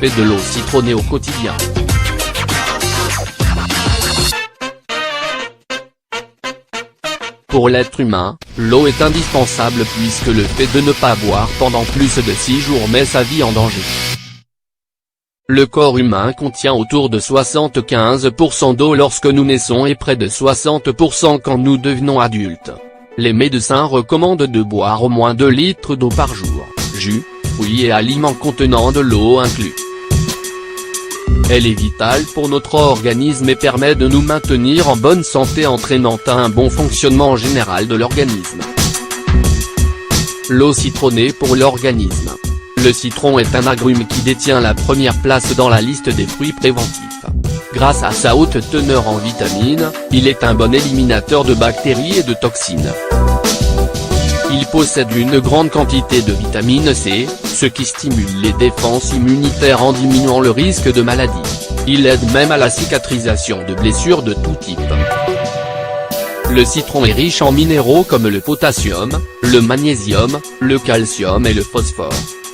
Fait de l'eau citronnée au quotidien. Pour l'être humain, l'eau est indispensable puisque le fait de ne pas boire pendant plus de 6 jours met sa vie en danger. Le corps humain contient autour de 75% d'eau lorsque nous naissons et près de 60% quand nous devenons adultes. Les médecins recommandent de boire au moins 2 litres d'eau par jour, jus, fruits et aliments contenant de l'eau inclus. Elle est vitale pour notre organisme et permet de nous maintenir en bonne santé entraînant un bon fonctionnement général de l'organisme. L'eau citronnée pour l'organisme. Le citron est un agrume qui détient la première place dans la liste des fruits préventifs. Grâce à sa haute teneur en vitamines, il est un bon éliminateur de bactéries et de toxines. Il possède une grande quantité de vitamine C, ce qui stimule les défenses immunitaires en diminuant le risque de maladie. Il aide même à la cicatrisation de blessures de tout type. Le citron est riche en minéraux comme le potassium, le magnésium, le calcium et le phosphore.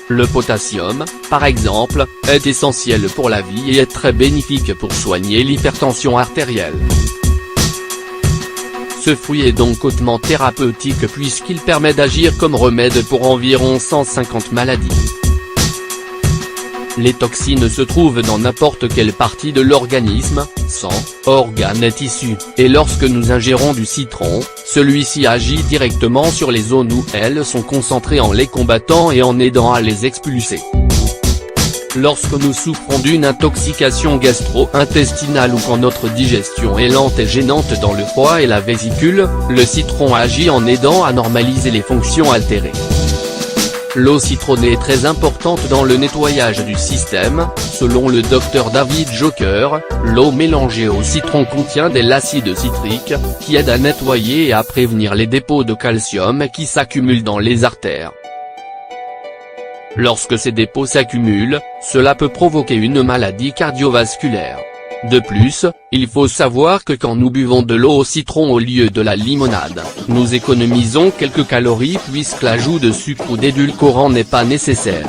Le potassium, par exemple, est essentiel pour la vie et est très bénéfique pour soigner l'hypertension artérielle. Ce fruit est donc hautement thérapeutique puisqu'il permet d'agir comme remède pour environ 150 maladies. Les toxines se trouvent dans n'importe quelle partie de l'organisme, sang, organes et tissus, et lorsque nous ingérons du citron, celui-ci agit directement sur les zones où elles sont concentrées en les combattant et en aidant à les expulser. Lorsque nous souffrons d'une intoxication gastro-intestinale ou quand notre digestion est lente et gênante dans le foie et la vésicule, le citron agit en aidant à normaliser les fonctions altérées. L'eau citronnée est très importante dans le nettoyage du système, selon le Dr David Joker, l'eau mélangée au citron contient de l'acide citrique, qui aide à nettoyer et à prévenir les dépôts de calcium qui s'accumulent dans les artères. Lorsque ces dépôts s'accumulent, cela peut provoquer une maladie cardiovasculaire. De plus, il faut savoir que quand nous buvons de l'eau au citron au lieu de la limonade, nous économisons quelques calories puisque l'ajout de sucre ou d'édulcorant n'est pas nécessaire.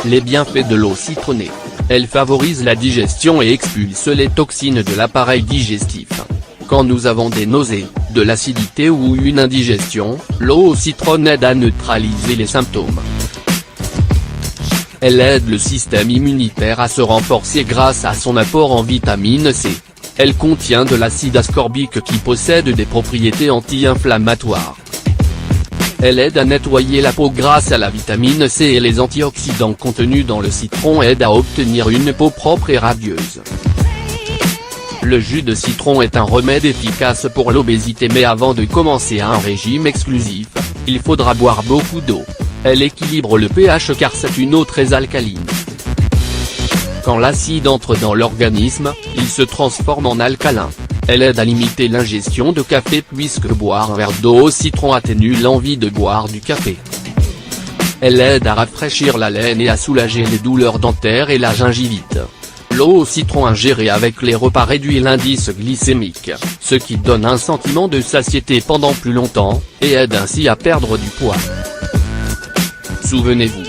Les bienfaits de l'eau citronnée. Elle favorise la digestion et expulse les toxines de l'appareil digestif. Quand nous avons des nausées, de l'acidité ou une indigestion, l'eau au citron aide à neutraliser les symptômes. Elle aide le système immunitaire à se renforcer grâce à son apport en vitamine C. Elle contient de l'acide ascorbique qui possède des propriétés anti-inflammatoires. Elle aide à nettoyer la peau grâce à la vitamine C et les antioxydants contenus dans le citron aident à obtenir une peau propre et radieuse. Le jus de citron est un remède efficace pour l'obésité mais avant de commencer un régime exclusif, il faudra boire beaucoup d'eau. Elle équilibre le pH car c'est une eau très alcaline. Quand l'acide entre dans l'organisme, il se transforme en alcalin. Elle aide à limiter l'ingestion de café puisque boire un verre d'eau au citron atténue l'envie de boire du café. Elle aide à rafraîchir la laine et à soulager les douleurs dentaires et la gingivite. L'eau au citron ingérée avec les repas réduit l'indice glycémique, ce qui donne un sentiment de satiété pendant plus longtemps, et aide ainsi à perdre du poids. Souvenez-vous.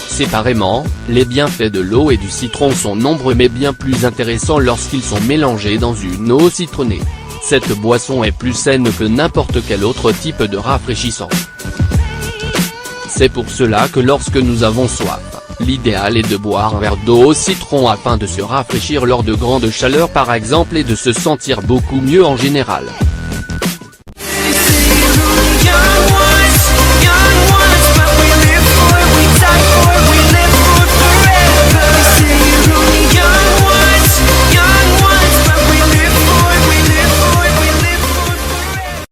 Séparément, les bienfaits de l'eau et du citron sont nombreux mais bien plus intéressants lorsqu'ils sont mélangés dans une eau citronnée. Cette boisson est plus saine que n'importe quel autre type de rafraîchissant. C'est pour cela que lorsque nous avons soif, l'idéal est de boire un verre d'eau au citron afin de se rafraîchir lors de grandes chaleurs par exemple et de se sentir beaucoup mieux en général.